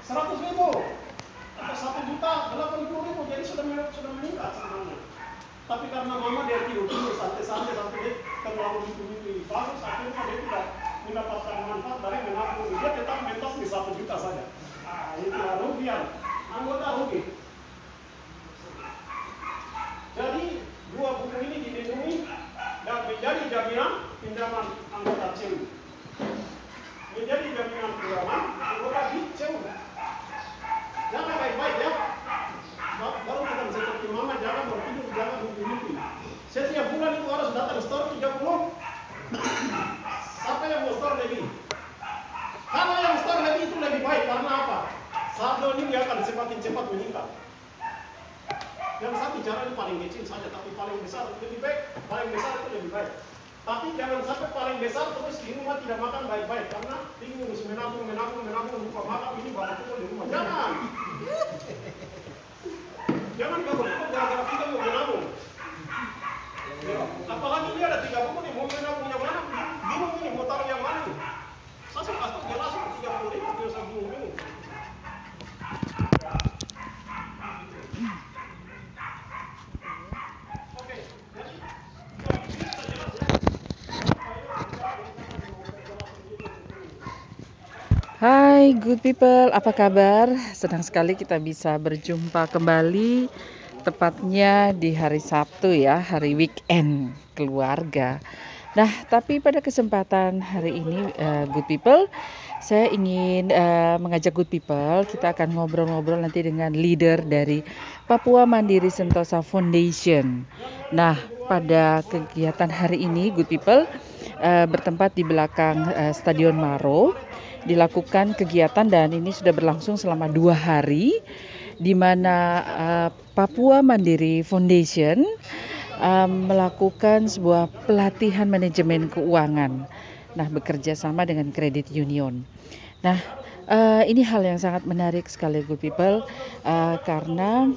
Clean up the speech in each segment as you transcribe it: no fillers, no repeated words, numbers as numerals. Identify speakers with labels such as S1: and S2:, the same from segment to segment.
S1: 100.000 atau 1.080.000, jadi sudah meningkat sebenarnya. Tapi karena mama dia tidur santai-santai sampai dia terlalu mimpi bagus, akhirnya dia tidak mendapatkan manfaat dari menabung. Dia tetap mentas di 1 juta saja. Itulah rugian, anggota rugi. Jadi 2 buku ini dilindungi dan menjadi jaminan pinjaman anggota CEU. Menjadi jaminan pinjaman anggota di CEU. Jangan baik-baik ya. Baru bukan seperti mama, jangan bertidur, jangan mimpi-mimpi. Setiap bulan itu harus datang store 30. Siapa yang mau store lebih? Kalau yang store lebih itu lebih baik, karena apa? Saldo ini akan semakin cepat meningkat. Yang satu cara ini paling kecil saja, tapi paling besar itu lebih baik. Paling besar itu lebih baik. Tapi jangan sampai paling besar terus di rumah tidak makan baik-baik, karena bingung menabung, lupa makan, ini baru pukul di rumah. Jangan. Jangan baru pukul gara-gara kita mau menabung. Ya, apalagi dia ada 3 buku nih, mau menabung yang mana? Bingung ini, mau taruh yang mana nih? Saya pasti dia langsung 30.000, dia usah bingung.
S2: Hai good people, apa kabar? Senang sekali kita bisa berjumpa kembali, tepatnya di hari Sabtu ya, hari weekend keluarga. Nah, tapi pada kesempatan hari ini good people, saya ingin mengajak good people, kita akan ngobrol-ngobrol nanti dengan leader dari Papua Mandiri Sentosa Foundation. Nah, pada kegiatan hari ini good people bertempat di belakang Stadion Maro, dilakukan kegiatan dan ini sudah berlangsung selama 2 hari, di mana Papua Mandiri Foundation melakukan sebuah pelatihan manajemen keuangan. Nah, bekerja sama dengan Credit Union. Nah, ini hal yang sangat menarik sekali good people, karena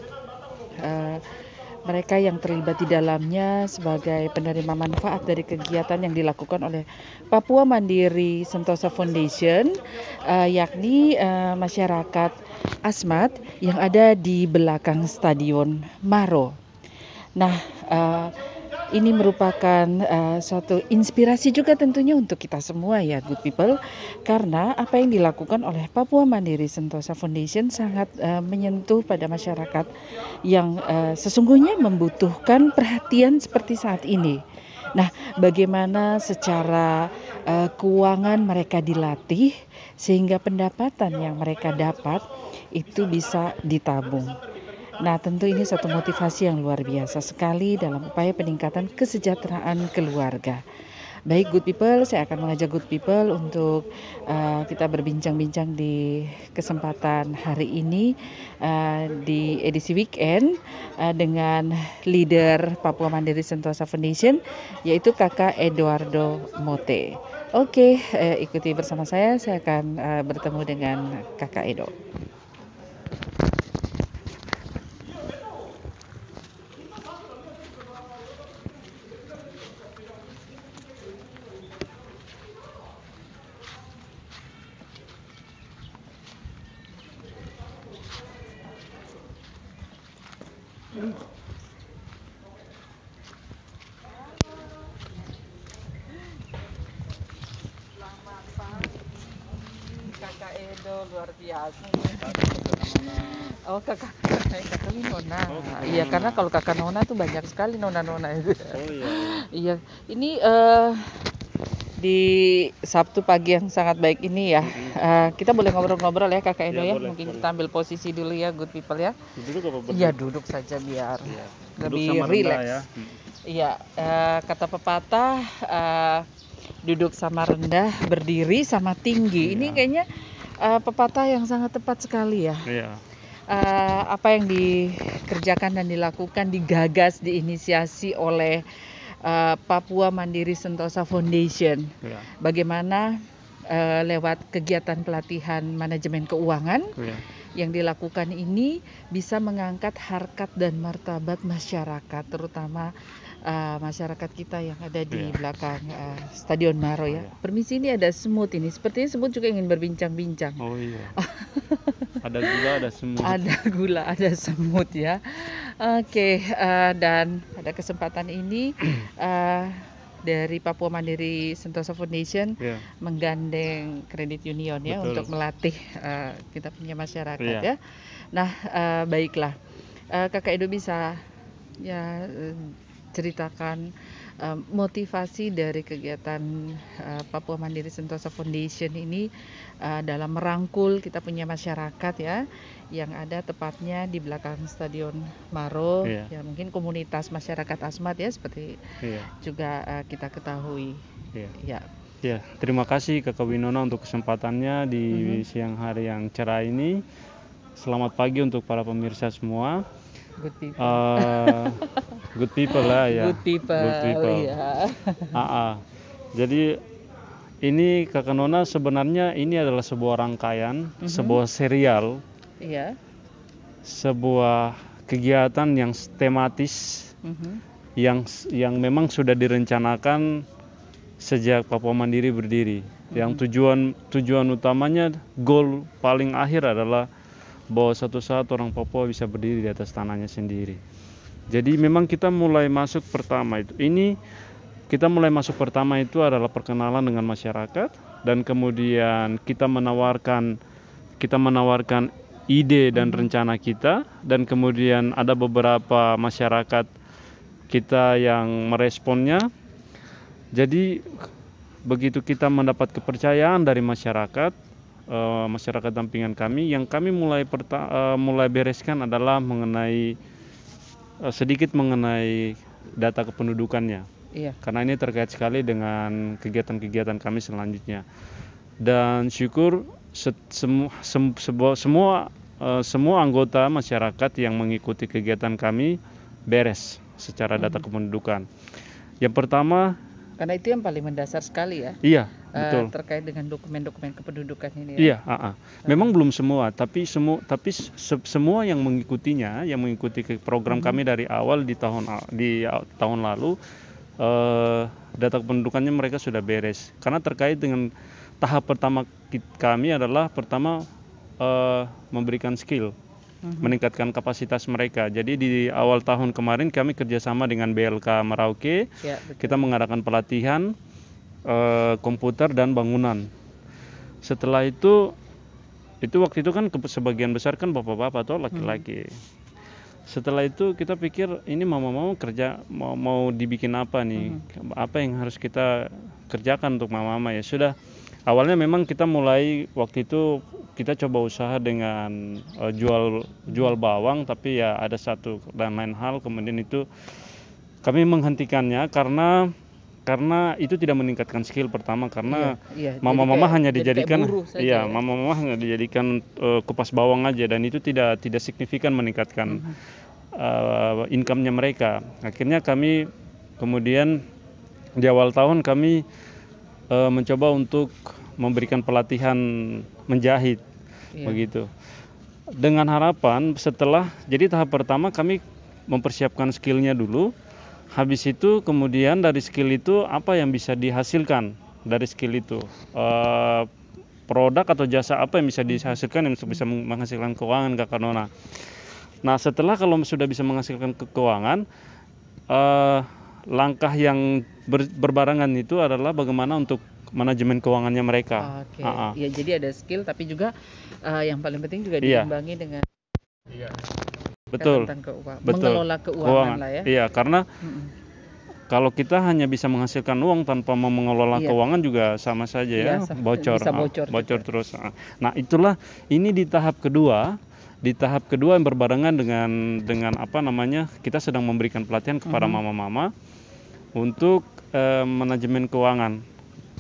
S2: mereka yang terlibat di dalamnya sebagai penerima manfaat dari kegiatan yang dilakukan oleh Papua Mandiri Sentosa Foundation, yakni masyarakat Asmat yang ada di belakang Stadion Maro. Nah, ini merupakan suatu inspirasi juga tentunya untuk kita semua ya good people, karena apa yang dilakukan oleh Papua Mandiri Sentosa Foundation sangat menyentuh pada masyarakat yang sesungguhnya membutuhkan perhatian seperti saat ini. Nah, bagaimana secara keuangan mereka dilatih sehingga pendapatan yang mereka dapat itu bisa ditabung. Nah, tentu ini satu motivasi yang luar biasa sekali dalam upaya peningkatan kesejahteraan keluarga. Baik good people, saya akan mengajak good people untuk kita berbincang-bincang di kesempatan hari ini di edisi weekend dengan leader Papua Mandiri Sentosa Foundation, yaitu Kakak Eduardo Mote. Oke, ikuti bersama saya akan bertemu dengan Kakak Edo. Selamat pagi, Kakak Edo, luar biasa. Oh, kakak Nona. Iya, karena kalau kakak Nona tuh banyak sekali nona-nona itu. Oh iya. Iya, ini di Sabtu pagi yang sangat baik ini ya, kita boleh ngobrol-ngobrol ya Kakak Edo ya, boleh, mungkin boleh. Kita ambil posisi dulu ya good people ya. Duduk apa berdiri? Iya, duduk saja biar lebih rileks ya. Iya, kata pepatah duduk sama rendah, berdiri sama tinggi. Iya. Ini kayaknya pepatah yang sangat tepat sekali ya. Iya. Apa yang dikerjakan dan dilakukan, digagas, diinisiasi oleh Papua Mandiri Sentosa Foundation. Ya. Bagaimana lewat kegiatan pelatihan manajemen keuangan yang dilakukan ini bisa mengangkat harkat dan martabat masyarakat, terutama masyarakat kita yang ada di
S3: Iya.
S2: belakang Stadion Maro ya.
S3: Iya.
S2: Permisi, ini ada semut ini. Sepertinya semut juga ingin berbincang-bincang.
S3: Oh iya. Ada gula, ada semut.
S2: Ada gula, ada semut ya. Oke, dan pada kesempatan ini dari Papua Mandiri Sentosa Foundation
S3: Iya.
S2: menggandeng Credit Union ya
S3: Betul.
S2: untuk melatih kita punya masyarakat
S3: Iya.
S2: ya. Nah, baiklah, Kakak Edo bisa ya ceritakan motivasi dari kegiatan Papua Mandiri Sentosa Foundation ini dalam merangkul kita punya masyarakat ya, yang ada tepatnya di belakang Stadion Maro,
S3: Iya.
S2: ya mungkin komunitas masyarakat Asmat ya, seperti
S3: Iya.
S2: juga kita ketahui.
S3: Iya.
S2: Ya,
S3: Ya, terima kasih Kakak Winona untuk kesempatannya di siang hari yang cerah ini. Selamat pagi untuk para pemirsa semua.
S2: good people.
S3: Good people lah ya.
S2: Good people,
S3: Good people.
S2: ya.
S3: Jadi ini Kakak Nona sebenarnya ini adalah sebuah rangkaian, sebuah serial,
S2: Iya.
S3: sebuah kegiatan yang tematis
S2: Mhm.
S3: yang memang sudah direncanakan sejak Papua Mandiri berdiri. Yang tujuan utamanya, goal paling akhir adalah bahwa suatu saat orang Papua bisa berdiri di atas tanahnya sendiri. Jadi memang kita mulai masuk pertama itu adalah perkenalan dengan masyarakat, dan kemudian kita menawarkan ide dan rencana kita, dan kemudian ada beberapa masyarakat kita yang meresponnya. Jadi begitu kita mendapat kepercayaan dari masyarakat dampingan kami, yang kami mulai bereskan adalah sedikit mengenai data kependudukannya.
S2: Iya.
S3: Karena ini terkait sekali dengan kegiatan-kegiatan kami selanjutnya. Dan syukur semua anggota masyarakat yang mengikuti kegiatan kami beres secara data kependudukan. Yang pertama,
S2: Karena itu yang paling mendasar sekali ya.
S3: iya, betul.
S2: Terkait dengan dokumen-dokumen kependudukan ini.
S3: Iya, memang belum semua, tapi semua yang mengikutinya, yang mengikuti program kami dari awal di tahun lalu, data kependudukannya mereka sudah beres. Karena terkait dengan tahap pertama kami adalah memberikan skill, meningkatkan kapasitas mereka. Jadi di awal tahun kemarin kami kerjasama dengan BLK Merauke,
S2: Ya, betul.
S3: kita mengadakan pelatihan komputer dan bangunan. Setelah itu waktu itu kan sebagian besar kan bapak-bapak atau laki-laki. Setelah itu kita pikir ini mama-mama kerja mau dibikin apa nih? Apa yang harus kita kerjakan untuk mama-mama ya? Sudah, awalnya memang kita mulai waktu itu kita coba usaha dengan jual bawang, tapi ya ada satu dan lain hal, kemudian itu kami menghentikannya karena itu tidak meningkatkan skill pertama, karena
S2: Iya,
S3: mama-mama hanya
S2: jadi kayak
S3: dijadikan
S2: buruh saja ya.
S3: mama-mama hanya dijadikan kupas bawang aja, dan itu tidak signifikan meningkatkan income-nya mereka. Akhirnya kami kemudian di awal tahun kami mencoba untuk memberikan pelatihan menjahit, begitu. Dengan harapan jadi tahap pertama kami mempersiapkan skillnya dulu. Habis itu kemudian dari skill itu apa yang bisa dihasilkan dari skill itu, produk atau jasa apa yang bisa dihasilkan yang bisa menghasilkan keuangan, Kakak Nona. Nah, setelah kalau sudah bisa menghasilkan keuangan, langkah yang berbarengan itu adalah bagaimana untuk manajemen keuangannya mereka.
S2: Oke. Ya, jadi ada skill, tapi juga yang paling penting juga
S3: Iya.
S2: diimbangi dengan
S3: Betul.
S2: mengelola keuangan lah ya.
S3: Iya, karena kalau kita hanya bisa menghasilkan uang tanpa mengelola keuangan juga sama saja ya,
S2: Iya,
S3: bocor
S2: bisa bocor
S3: terus. Nah, itulah ini di tahap kedua yang berbarengan dengan kita sedang memberikan pelatihan kepada mama-mama untuk manajemen keuangan.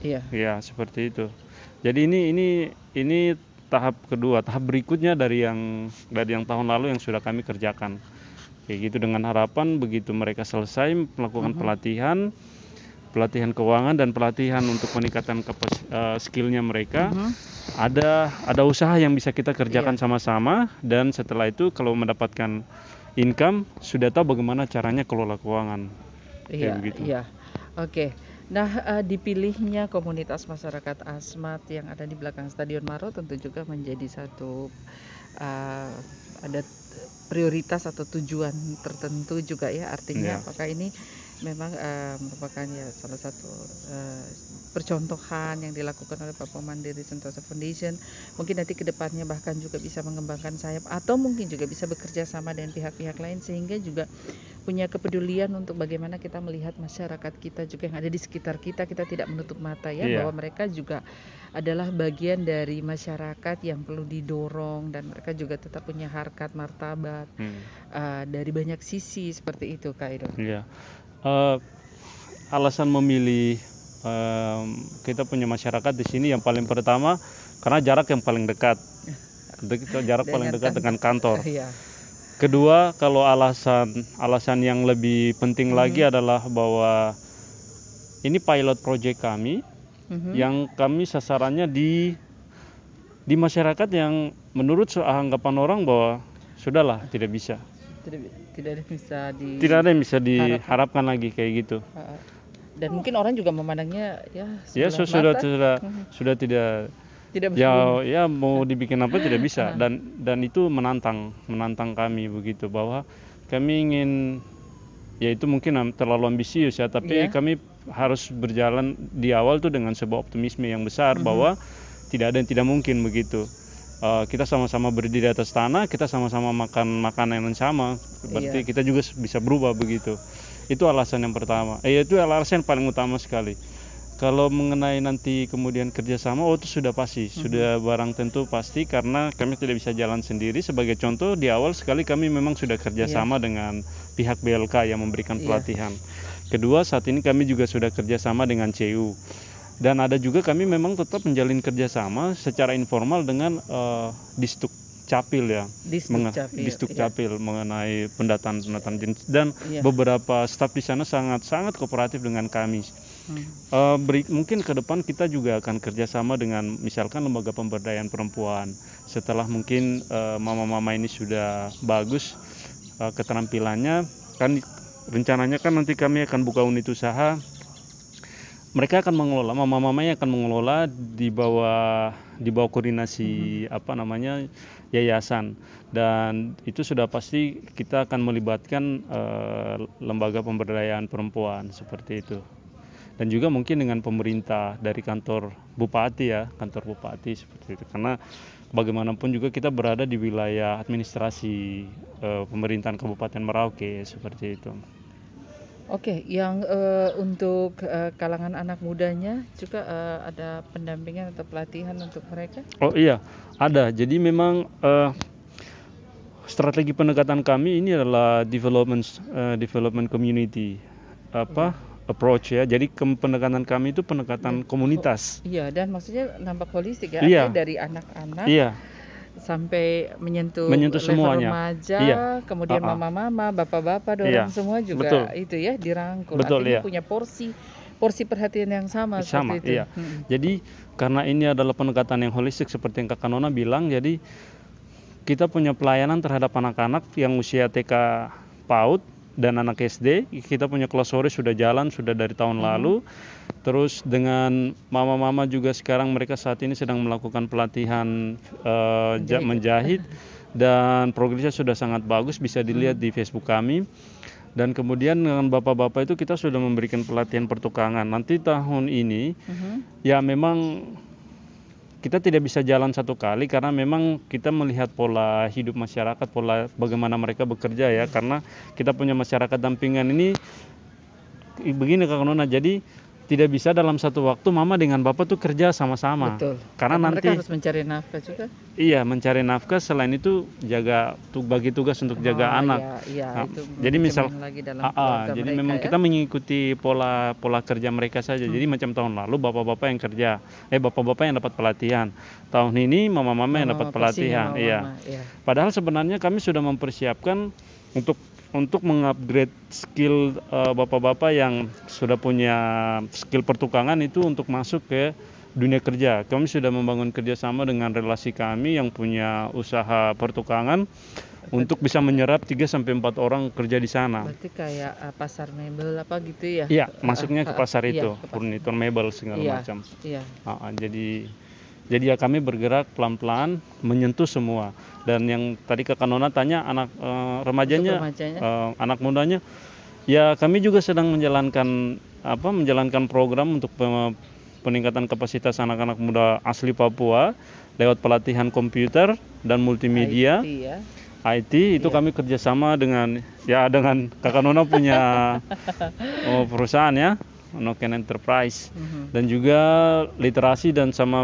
S2: Iya.
S3: Ya, seperti itu. Jadi ini tahap kedua, tahap berikutnya dari yang tahun lalu yang sudah kami kerjakan. Kayak gitu, dengan harapan begitu mereka selesai melakukan pelatihan keuangan dan pelatihan untuk peningkatan skillnya mereka, ada usaha yang bisa kita kerjakan sama-sama, dan setelah itu kalau mendapatkan income sudah tahu bagaimana caranya kelola keuangan.
S2: Iya,
S3: kayak begitu.
S2: iya. Oke. Nah, dipilihnya komunitas masyarakat Asmat yang ada di belakang Stadion Maros tentu juga menjadi satu uh, ada prioritas atau tujuan tertentu juga ya. Artinya
S3: Iya.
S2: apakah ini memang merupakan ya salah satu percontohan yang dilakukan oleh Papua Mandiri Sentosa Foundation. Mungkin nanti ke depannya bahkan juga bisa mengembangkan sayap atau mungkin juga bisa bekerja sama dengan pihak-pihak lain sehingga juga punya kepedulian untuk bagaimana kita melihat masyarakat kita juga yang ada di sekitar kita tidak menutup mata ya,
S3: Iya.
S2: bahwa mereka juga adalah bagian dari masyarakat yang perlu didorong dan mereka juga tetap punya harkat martabat dari banyak sisi seperti itu, Kak Edo.
S3: Iya. Alasan memilih kita punya masyarakat di sini yang paling pertama karena jarak yang paling dekat. Jarak paling dekat dengan kantor.
S2: Iya.
S3: Kedua, kalau alasan yang lebih penting lagi adalah bahwa ini pilot project kami yang kami sasarannya di masyarakat yang menurut anggapan orang bahwa sudahlah tidak bisa.
S2: Tidak
S3: ada yang bisa diharapkan lagi kayak gitu.
S2: Dan mungkin orang juga memandangnya
S3: ya sudah tidak ya mau dibikin apa tidak bisa dan itu menantang kami begitu, bahwa kami ingin, ya itu mungkin terlalu ambisius ya, tapi kami harus berjalan di awal tuh dengan sebuah optimisme yang besar bahwa tidak ada yang tidak mungkin begitu. Kita sama-sama berdiri di atas tanah, kita sama-sama makan makanan yang sama, berarti kita juga bisa berubah begitu. Itu alasan yang pertama. Itu alasan yang paling utama sekali. Kalau mengenai nanti kemudian kerjasama, itu sudah pasti, sudah barang tentu pasti, karena kami tidak bisa jalan sendiri. Sebagai contoh, di awal sekali kami memang sudah kerjasama dengan pihak BLK yang memberikan pelatihan. Kedua, saat ini kami juga sudah kerjasama dengan CU. Dan ada juga kami memang tetap menjalin kerjasama secara informal dengan Disduk Capil ya, Disduk Capil mengenai pendataan jenis, dan beberapa staf di sana sangat kooperatif dengan kami. Mungkin ke depan kita juga akan kerjasama dengan misalkan lembaga pemberdayaan perempuan. Setelah mungkin mama-mama ini sudah bagus keterampilannya, kan rencananya kan nanti kami akan buka unit usaha. Mereka akan mengelola, mama-mamanya akan mengelola di bawah koordinasi yayasan, dan itu sudah pasti kita akan melibatkan lembaga pemberdayaan perempuan seperti itu, dan juga mungkin dengan pemerintah dari kantor bupati seperti itu, karena bagaimanapun juga kita berada di wilayah administrasi pemerintahan Kabupaten Merauke seperti itu.
S2: Oke, yang untuk kalangan anak mudanya juga ada pendampingan atau pelatihan untuk mereka?
S3: Oh iya, ada. Jadi memang strategi pendekatan kami ini adalah development community approach ya. Jadi pendekatan kami itu pendekatan komunitas.
S2: Iya, dan maksudnya nampak holistik ya, dari anak-anak. Iya. Sampai menyentuh
S3: semuanya.
S2: Remaja, kemudian mama-mama, bapak-bapak, dorang semua juga. Betul. Itu ya dirangkul.
S3: Betul,
S2: artinya punya porsi perhatian yang sama seperti itu.
S3: Iya. Jadi karena ini adalah pendekatan yang holistik seperti yang Kakak Nona bilang, jadi kita punya pelayanan terhadap anak-anak yang usia TK PAUD dan anak SD. Kita punya kelas sore sudah jalan sudah dari tahun lalu. Terus dengan mama-mama juga sekarang mereka saat ini sedang melakukan pelatihan menjahit, dan progresnya sudah sangat bagus, bisa dilihat di Facebook kami. Dan kemudian dengan bapak-bapak itu kita sudah memberikan pelatihan pertukangan. Nanti tahun ini ya memang kita tidak bisa jalan satu kali karena memang kita melihat pola hidup masyarakat, pola bagaimana mereka bekerja ya, karena kita punya masyarakat dampingan ini begini Kak Nona, jadi tidak bisa dalam satu waktu mama dengan bapak tuh kerja sama-sama.
S2: Betul.
S3: Karena nanti
S2: mereka harus mencari nafkah juga.
S3: Iya, mencari nafkah, selain itu bagi tugas untuk jaga anak.
S2: Iya, itu
S3: jadi misal
S2: jadi
S3: memang kita mengikuti pola kerja mereka saja. Jadi macam tahun lalu bapak-bapak yang kerja, bapak-bapak yang dapat pelatihan. Tahun ini mama-mama yang dapat pelatihan. Iya. Padahal sebenarnya kami sudah mempersiapkan untuk mengupgrade skill bapak-bapak yang sudah punya skill pertukangan itu untuk masuk ke dunia kerja. Kami sudah membangun kerjasama dengan relasi kami yang punya usaha pertukangan untuk bisa menyerap 3-4 orang kerja di sana.
S2: Berarti kayak pasar mebel apa gitu ya?
S3: Iya, masuknya ke pasar
S2: Iya,
S3: itu,
S2: ke pasar.
S3: furnitur mebel segala
S2: Iya,
S3: macam.
S2: iya.
S3: Jadi ya kami bergerak pelan-pelan menyentuh semua. Dan yang tadi Kakak Nona tanya anak remajanya,
S2: Untuk remajanya?
S3: anak mudanya, ya kami juga sedang menjalankan program untuk peningkatan kapasitas anak-anak muda asli Papua lewat pelatihan komputer dan multimedia.
S2: IT ya.
S3: IT itu
S2: Iya.
S3: kami kerjasama dengan Kakak Nona punya perusahaan ya, Noken Enterprise, dan juga literasi dan sama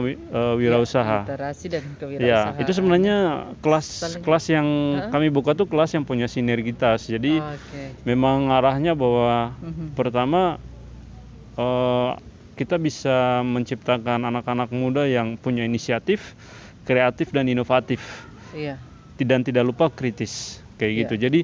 S3: wirausaha.
S2: Literasi dan
S3: Ya,
S2: kewirausahaan.
S3: itu sebenarnya kelas yang kami buka tuh kelas yang punya sinergitas. Jadi
S2: Oke.
S3: memang arahnya bahwa pertama kita bisa menciptakan anak-anak muda yang punya inisiatif, kreatif dan inovatif.
S2: Iya.
S3: Dan tidak lupa kritis kayak gitu. Jadi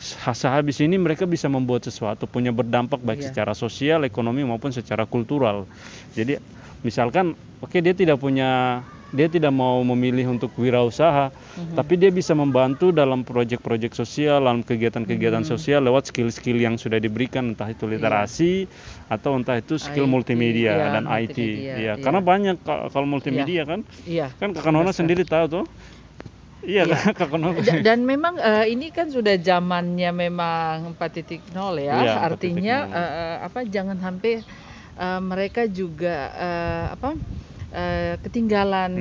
S3: sehabis ini mereka bisa membuat sesuatu, punya berdampak baik secara sosial, ekonomi maupun secara kultural. Jadi misalkan dia tidak mau memilih untuk wirausaha, tapi dia bisa membantu dalam proyek-proyek sosial, dalam kegiatan-kegiatan sosial lewat skill-skill yang sudah diberikan, entah itu literasi atau entah itu skill
S2: IT,
S3: multimedia dan IT.
S2: multimedia,
S3: Karena banyak kalau multimedia kan.
S2: Iya.
S3: Kan Kakak Nona sendiri tahu tuh. Iya. Kakak Nona.
S2: Dan memang ini kan sudah zamannya memang 4.0 ya.
S3: Iya,
S2: Artinya jangan sampai mereka juga ketinggalan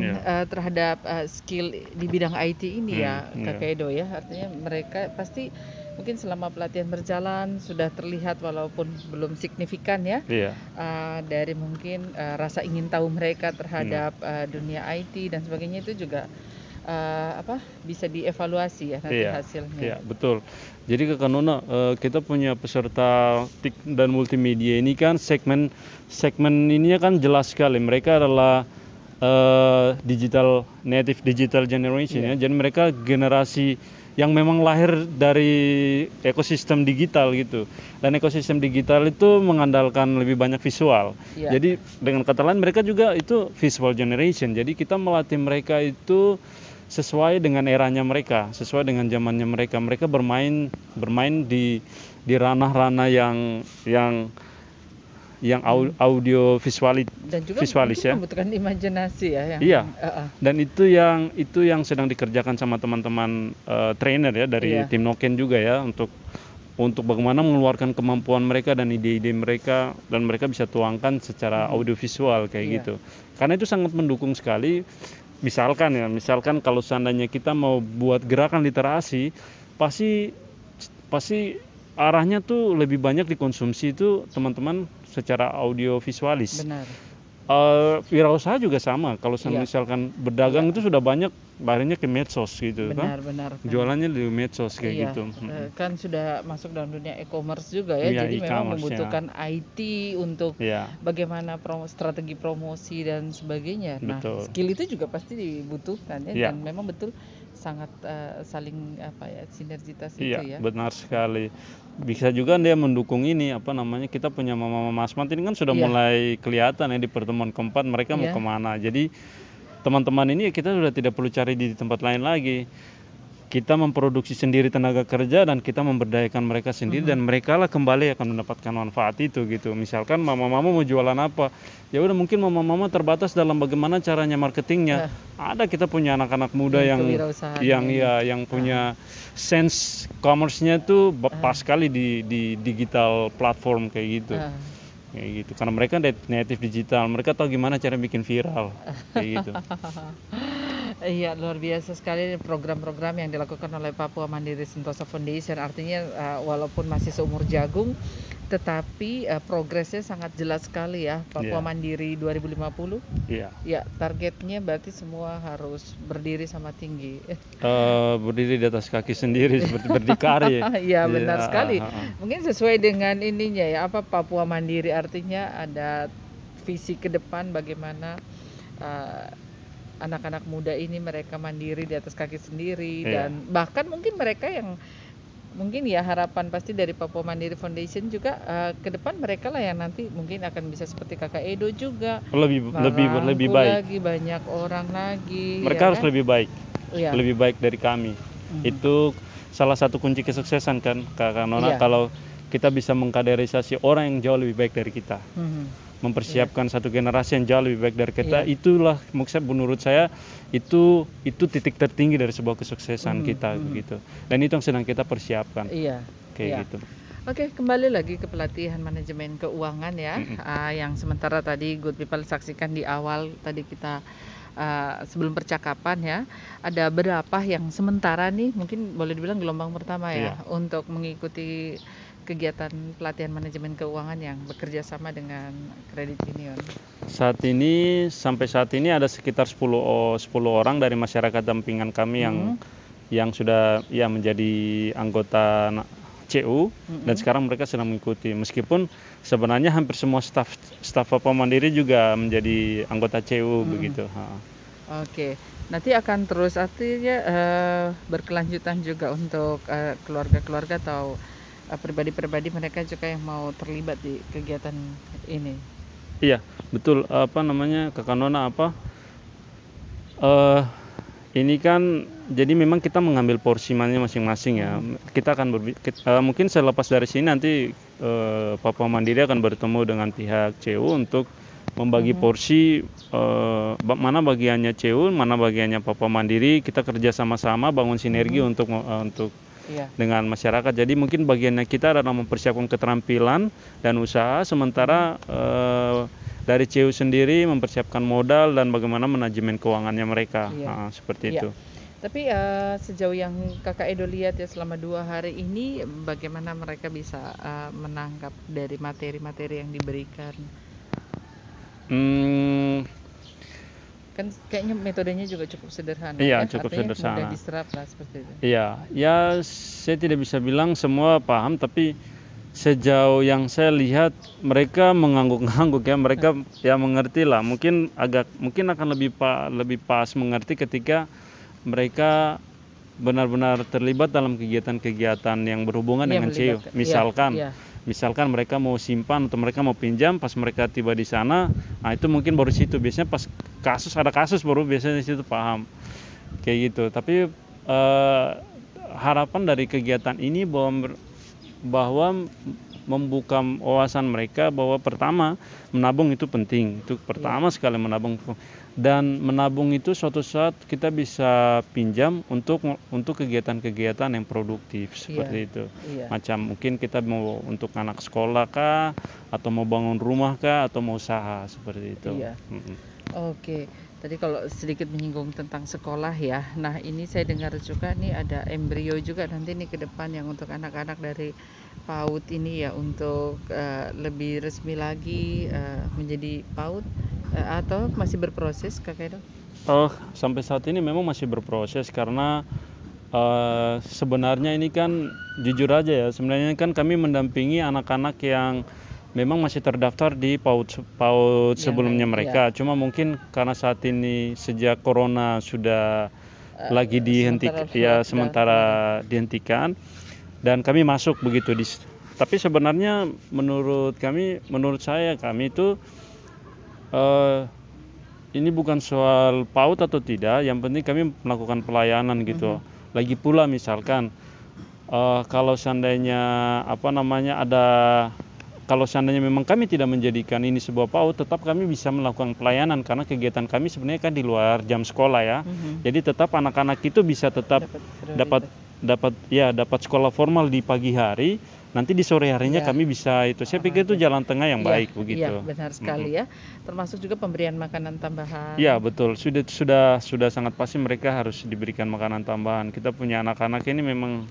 S2: terhadap skill di bidang IT ini ya, Kak Edo ya. Artinya mereka pasti mungkin selama pelatihan berjalan sudah terlihat walaupun belum signifikan ya. Dari mungkin rasa ingin tahu mereka terhadap dunia IT dan sebagainya itu juga bisa dievaluasi ya nanti hasilnya.
S3: Iya, betul. Jadi Kakak Nona, kita punya peserta TIK dan multimedia ini kan segmen ininya kan jelas sekali. Mereka adalah native digital generation ya. Jadi mereka generasi yang memang lahir dari ekosistem digital gitu. Dan ekosistem digital itu mengandalkan lebih banyak visual. Jadi dengan kata lain mereka juga itu visual generation. Jadi kita melatih mereka itu sesuai dengan eranya mereka, sesuai dengan zamannya mereka. Mereka bermain di ranah-ranah yang audio visualis
S2: dan juga
S3: ya.
S2: membutuhkan imajinasi ya.
S3: Iya. Dan itu yang sedang dikerjakan sama teman-teman trainer ya dari tim Noken juga ya untuk bagaimana mengeluarkan kemampuan mereka dan ide-ide mereka dan mereka bisa tuangkan secara audiovisual kayak gitu. Karena itu sangat mendukung sekali. Misalkan kalau seandainya kita mau buat gerakan literasi, pasti arahnya tuh lebih banyak dikonsumsi itu teman-teman secara audio visualis.
S2: Benar.
S3: Wirausaha juga sama. Kalau misalkan berdagang itu sudah banyak larinya ke medsos gitu.
S2: Benar.
S3: Jualannya di medsos kayak gitu.
S2: Kan sudah masuk dalam dunia e-commerce juga ya. Jadi memang membutuhkan IT untuk bagaimana strategi promosi dan sebagainya. Nah, skill itu juga pasti dibutuhkan ya. Dan memang betul sangat saling sinergitas itu ya.
S3: Iya, benar sekali. Bisa juga dia mendukung ini kita punya Mama Asmat ini kan sudah mulai kelihatan ya di pertemuan keempat mereka mau kemana. Jadi teman-teman ini kita sudah tidak perlu cari di tempat lain lagi. Kita memproduksi sendiri tenaga kerja dan kita memberdayakan mereka sendiri dan mereka lah kembali akan mendapatkan manfaat itu gitu. Misalkan mama-mama mau jualan apa, ya udah mungkin mama-mama terbatas dalam bagaimana caranya marketingnya. Ada kita punya anak-anak muda yang punya sense commerce-nya tuh pas sekali di digital platform kayak gitu. Kayak gitu. Karena mereka native digital, mereka tahu gimana cara bikin viral kayak gitu.
S2: Iya, luar biasa sekali program-program yang dilakukan oleh Papua Mandiri Sentosa Foundation. Artinya walaupun masih seumur jagung, tetapi progresnya sangat jelas sekali ya. Papua Mandiri 2050. Ya, targetnya berarti semua harus berdiri sama tinggi.
S3: Berdiri di atas kaki sendiri seperti berdikari.
S2: Iya, benar sekali. Mungkin sesuai dengan ininya ya, Papua Mandiri artinya ada visi ke depan bagaimana anak-anak muda ini mereka mandiri di atas kaki sendiri dan bahkan mungkin mereka yang mungkin ya harapan pasti dari Papua Mandiri Foundation juga ke depan mereka lah yang nanti mungkin akan bisa seperti Kakak Edo juga
S3: lebih baik
S2: lagi banyak orang lagi
S3: mereka harus lebih baik lebih baik dari kami Itu salah satu kunci kesuksesan kan Kak Nona,
S2: Iya.
S3: kalau kita bisa mengkaderisasi orang yang jauh lebih baik dari kita. Mempersiapkan satu generasi yang jauh lebih baik dari kita,
S2: Iya.
S3: itulah menurut saya itu titik tertinggi dari sebuah kesuksesan kita begitu. Dan itu yang sedang kita persiapkan
S2: Iya.
S3: kayak
S2: Iya.
S3: gitu.
S2: Oke, kembali lagi ke pelatihan manajemen keuangan ya, yang sementara tadi Good People saksikan di awal tadi kita sebelum percakapan ya, ada berapa yang sementara nih, mungkin boleh dibilang gelombang pertama ya, untuk mengikuti kegiatan pelatihan manajemen keuangan yang bekerja sama dengan Credit Union.
S3: Sampai saat ini ada sekitar 10 orang dari masyarakat dampingan kami yang sudah menjadi anggota CU dan sekarang mereka sedang mengikuti. Meskipun sebenarnya hampir semua staf Papa Mandiri juga menjadi anggota CU begitu.
S2: Oke, nanti akan terus artinya berkelanjutan juga untuk keluarga-keluarga atau pribadi-pribadi mereka juga yang mau terlibat di kegiatan ini.
S3: Iya, betul. Kakak Nona ini kan jadi memang kita mengambil porsi masing-masing ya. Kita akan mungkin selepas dari sini nanti Papa Mandiri akan bertemu dengan pihak CU untuk membagi porsi mana bagiannya CU, mana bagiannya Papa Mandiri. Kita kerja sama-sama bangun sinergi untuk dengan masyarakat. Jadi mungkin bagiannya kita adalah mempersiapkan keterampilan dan usaha, sementara dari CU sendiri mempersiapkan modal dan bagaimana manajemen keuangannya mereka. Seperti itu.
S2: Tapi sejauh yang Kakak Edo lihat ya selama 2 hari ini, bagaimana mereka bisa menangkap dari materi-materi yang diberikan? Kan kayaknya metodenya juga cukup sederhana.
S3: Iya, cukup sederhana.
S2: Mudah diserap lah seperti itu.
S3: Iya, ya saya tidak bisa bilang semua paham, tapi sejauh yang saya lihat mereka mengangguk-angguk ya, mereka ya mengerti lah. Mungkin akan lebih pas mengerti ketika mereka benar-benar terlibat dalam kegiatan-kegiatan yang berhubungan dengan CU. Misalkan mereka mau simpan atau mereka mau pinjam, pas mereka tiba di sana, nah itu mungkin baru situ. Biasanya pas ada kasus baru biasanya di situ paham kayak gitu. Tapi harapan dari kegiatan ini bahwa membuka wawasan mereka bahwa pertama menabung itu penting. Itu pertama sekali menabung, dan menabung itu suatu saat kita bisa pinjam untuk kegiatan-kegiatan yang produktif seperti itu. Macam mungkin kita mau untuk anak sekolah kah, atau mau bangun rumah kah, atau mau usaha seperti itu.
S2: Oke. Tadi kalau sedikit menyinggung tentang sekolah ya. Nah, ini saya dengar juga nih ada embrio juga nanti nih ke depan yang untuk anak-anak dari PAUD ini ya, untuk lebih resmi lagi menjadi PAUD, atau masih berproses Kak Edo?
S3: Sampai saat ini memang masih berproses karena sebenarnya ini kan jujur aja ya, sebenarnya kan kami mendampingi anak-anak yang memang masih terdaftar di PAUD sebelumnya mereka. Cuma mungkin karena saat ini sejak corona sudah lagi sementara dihentikan, dan kami masuk begitu tapi sebenarnya menurut saya itu ini bukan soal PAUD atau tidak, yang penting kami melakukan pelayanan gitu. Lagi pula misalkan kalau seandainya kalau seandainya memang kami tidak menjadikan ini sebuah PAUD, tetap kami bisa melakukan pelayanan karena kegiatan kami sebenarnya kan di luar jam sekolah ya. Jadi tetap anak-anak itu bisa tetap dapat sekolah formal di pagi hari, nanti di sore harinya kami bisa itu. Saya pikir itu jalan tengah yang baik begitu.
S2: Iya, benar sekali ya. Termasuk juga pemberian makanan tambahan.
S3: Iya, betul. Sudah sangat pasti mereka harus diberikan makanan tambahan. Kita punya anak-anak ini memang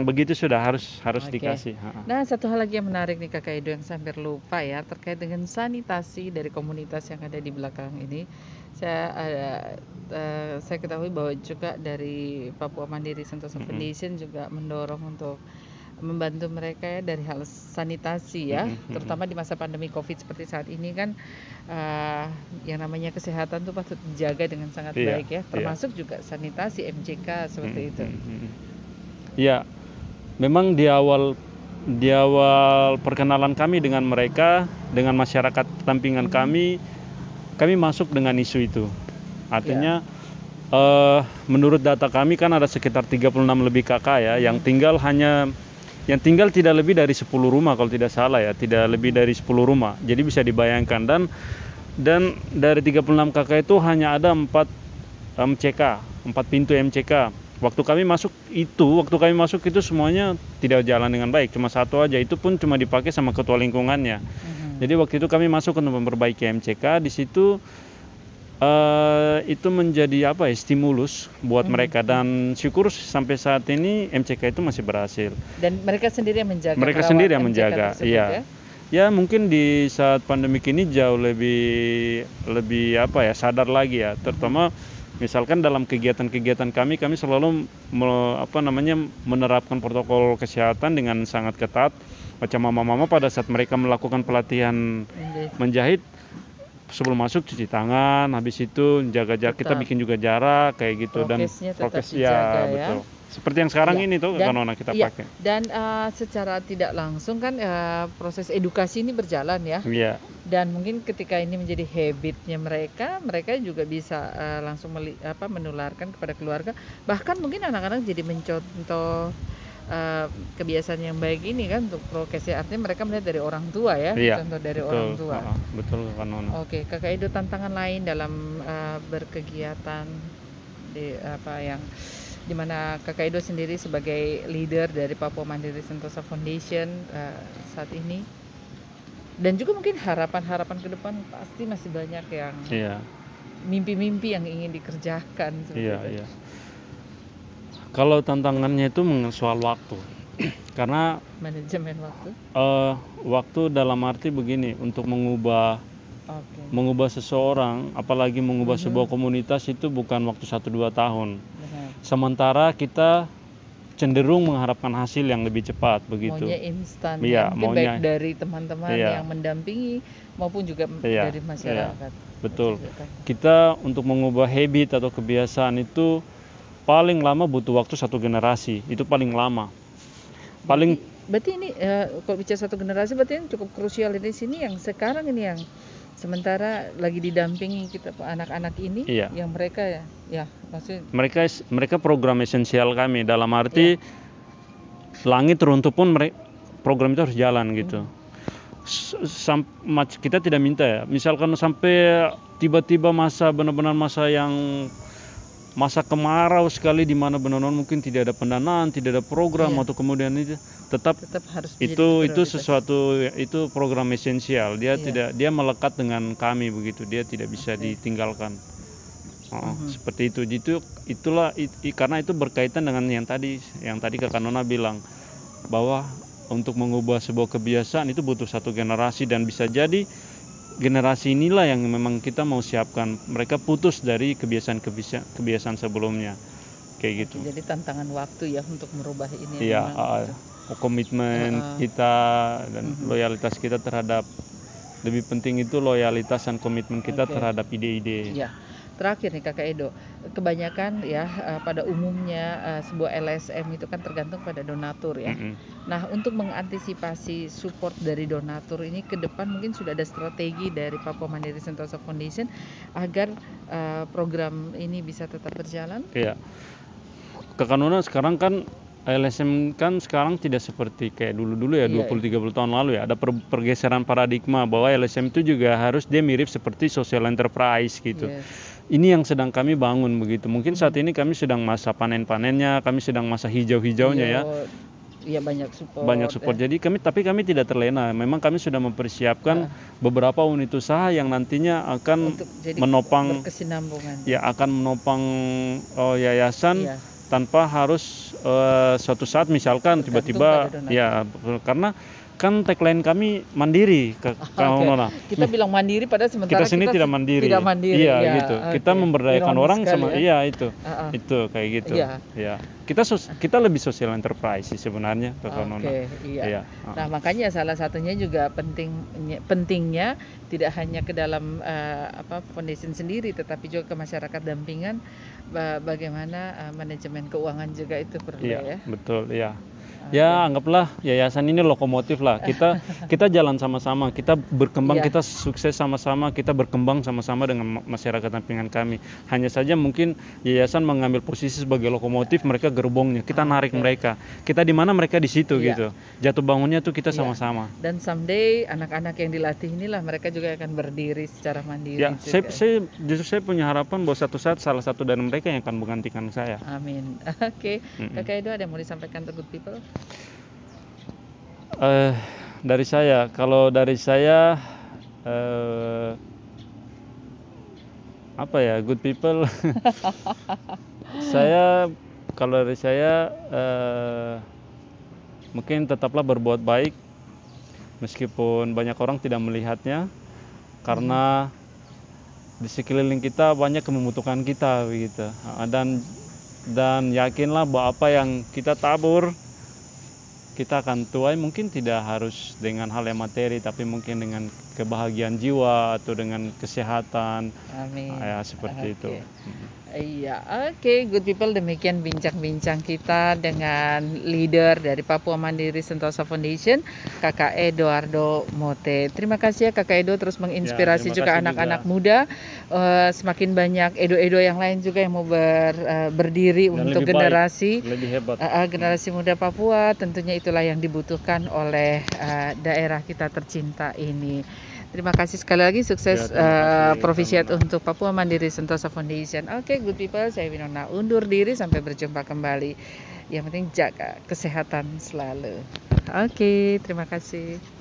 S3: begitu, sudah harus dikasih.
S2: Nah, satu hal lagi yang menarik nih Kakak Edo yang saya hampir lupa ya, terkait dengan sanitasi dari komunitas yang ada di belakang ini. Saya ketahui bahwa juga dari Papua Mandiri Sentosa Foundation juga mendorong untuk membantu mereka ya dari hal sanitasi ya, terutama di masa pandemi COVID seperti saat ini kan yang namanya kesehatan tuh patut dijaga dengan sangat baik ya, termasuk juga sanitasi MJK seperti itu.
S3: Ya, memang di awal perkenalan kami dengan mereka, dengan masyarakat dampingan kami masuk dengan isu itu. Artinya Menurut data kami kan ada sekitar 36 lebih kakak ya, yang tinggal tidak lebih dari 10 rumah kalau tidak salah ya, tidak lebih dari 10 rumah. Jadi bisa dibayangkan, dan dari 36 kakak itu hanya ada 4 MCK, 4 pintu MCK. Waktu kami masuk itu semuanya tidak jalan dengan baik, cuma satu aja, itu pun cuma dipakai sama ketua lingkungannya. Jadi waktu itu kami masuk untuk memperbaiki MCK, di situ itu menjadi stimulus buat mereka, dan syukur sampai saat ini MCK itu masih berhasil.
S2: Dan mereka sendiri yang menjaga.
S3: Mereka sendiri yang
S2: MCK
S3: menjaga,
S2: tersebut,
S3: iya.
S2: ya?
S3: Ya mungkin di saat pandemik ini jauh lebih sadar lagi ya, terutama misalkan dalam kegiatan-kegiatan kami selalu menerapkan protokol kesehatan dengan sangat ketat. Macam mama-mama pada saat mereka melakukan pelatihan menjahit, sebelum masuk cuci tangan, habis itu jaga jarak, kita bikin juga jarak kayak gitu,
S2: prokesnya
S3: dan
S2: tetap dijaga, ya.
S3: betul. Seperti yang sekarang ini tuh Kanona kita pakai.
S2: Dan secara tidak langsung kan proses edukasi ini berjalan ya.
S3: Iya.
S2: Dan mungkin ketika ini menjadi habitnya mereka juga bisa langsung menularkan kepada keluarga. Bahkan mungkin anak-anak jadi mencontoh kebiasaan yang baik ini kan untuk prokesnya, artinya mereka melihat dari orang tua ya, contoh dari orang tua.
S3: Betul Kanona.
S2: Oke, Kakak Edo, tantangan lain dalam berkegiatan di yang dimana Kakak Edo sendiri sebagai leader dari Papua Mandiri Sentosa Foundation saat ini, dan juga mungkin harapan-harapan ke depan pasti masih banyak yang mimpi-mimpi yang ingin dikerjakan.
S3: Iya. Kalau tantangannya itu soal waktu, karena
S2: manajemen waktu.
S3: Waktu dalam arti begini, untuk mengubah seseorang, apalagi mengubah sebuah komunitas itu bukan waktu 1-2 tahun. Sementara kita cenderung mengharapkan hasil yang lebih cepat begitu.
S2: Maunya instan,
S3: mungkin
S2: baik dari teman-teman yang mendampingi maupun juga dari masyarakat.
S3: Betul. Kita untuk mengubah habit atau kebiasaan itu paling lama butuh waktu 1 generasi, itu paling lama.
S2: Berarti ini kalau bicara 1 generasi berarti yang cukup krusial di sini yang sekarang ini, yang sementara lagi didampingi kita anak-anak ini, yang mereka maksudnya
S3: mereka program esensial kami, dalam arti langit runtuh pun program itu harus jalan gitu. Kita tidak minta ya, misalkan sampai tiba-tiba benar-benar masa kemarau sekali, di mana benar-benar mungkin tidak ada pendanaan, tidak ada program, atau kemudian itu tetap harus itu sesuatu, itu program esensial. Dia melekat dengan kami begitu, dia tidak bisa ditinggalkan. Seperti itu. Karena itu berkaitan dengan yang tadi Kak Nona bilang, bahwa untuk mengubah sebuah kebiasaan itu butuh 1 generasi, dan bisa jadi generasi inilah yang memang kita mau siapkan. Mereka putus dari kebiasaan sebelumnya, kayak gitu.
S2: Jadi tantangan waktu ya untuk merubah ini.
S3: Iya, komitmen kita dan loyalitas kita terhadap, lebih penting itu loyalitas dan komitmen kita terhadap ide-ide.
S2: Iya. Terakhir nih Kakak Edo, kebanyakan pada umumnya sebuah LSM itu kan tergantung pada donatur ya. Nah, untuk mengantisipasi support dari donatur ini ke depan mungkin sudah ada strategi dari Papua Mandiri Sentosa Foundation agar program ini bisa tetap berjalan? Iya.
S3: Kakak Nona, sekarang kan LSM kan sekarang tidak seperti kayak dulu-dulu ya, 20-30 tahun lalu ya. Ada pergeseran paradigma bahwa LSM itu juga harus dia mirip seperti social enterprise gitu. Ini yang sedang kami bangun begitu. Mungkin saat ini kami sedang masa panen-panennya, kami sedang masa hijau-hijaunya ya.
S2: Iya, banyak support.
S3: Jadi kami tidak terlena. Memang kami sudah mempersiapkan beberapa unit usaha yang nantinya akan menopang, akan menopang yayasan tanpa harus suatu saat misalkan tiba-tiba karena kan tagline kami mandiri, Nona.
S2: Kita bilang mandiri padahal sementara
S3: kita sini tidak mandiri. Iya, gitu. Kita memberdayakan orang sama itu kayak gitu. Iya. Kita lebih social enterprise sih sebenarnya, Nona.
S2: Iya. Nah, makanya salah satunya juga pentingnya tidak hanya ke dalam foundation sendiri, tetapi juga ke masyarakat dampingan, bagaimana manajemen keuangan juga itu perlu ya.
S3: Betul, ya. Ya, anggaplah yayasan ini lokomotif lah. Kita jalan sama-sama, kita berkembang,
S2: Iya.
S3: kita sukses sama-sama, kita berkembang sama-sama dengan masyarakat sampingan kami. Hanya saja mungkin yayasan mengambil posisi sebagai lokomotif, mereka gerbongnya. Kita narik mereka. Kita di mana mereka di situ
S2: Iya.
S3: gitu. Jatuh bangunnya tuh kita
S2: Iya.
S3: sama-sama.
S2: Dan someday anak-anak yang dilatih inilah mereka juga akan berdiri secara mandiri
S3: Ya,
S2: juga.
S3: justru saya punya harapan bahwa suatu saat salah satu dari mereka yang akan menggantikan saya.
S2: Amin. Oke, Kakak Edo ada yang mau disampaikan to good people?
S3: Dari saya, apa ya, good people. Kalau dari saya mungkin tetaplah berbuat baik meskipun banyak orang tidak melihatnya, karena di sekeliling kita banyak yang membutuhkan kita begitu. Dan yakinlah bahwa apa yang kita tabur kita akan tuai, mungkin tidak harus dengan hal yang materi, tapi mungkin dengan kebahagiaan jiwa atau dengan kesehatan.
S2: Amin.
S3: Ya, seperti itu.
S2: Iya, oke, good people, demikian bincang-bincang kita dengan leader dari Papua Mandiri Sentosa Foundation, Kakak Eduardo Mote. Terima kasih ya Kakak Edo, terus menginspirasi
S3: terima
S2: juga
S3: kasih
S2: anak-anak
S3: juga.
S2: muda. Semakin banyak Edo-Edo yang lain juga yang mau berdiri
S3: Dan
S2: untuk
S3: lebih baik,
S2: generasi
S3: lebih hebat.
S2: generasi muda Papua. Tentunya itulah yang dibutuhkan oleh daerah kita tercinta ini. Terima kasih sekali lagi, sukses
S3: terima kasih,
S2: Provisiat
S3: sama-sama.
S2: untuk Papua Mandiri Sentosa Foundation. Oke, good people, saya Winona undur diri, sampai berjumpa kembali. Yang penting jaga kesehatan selalu. Oke, terima kasih.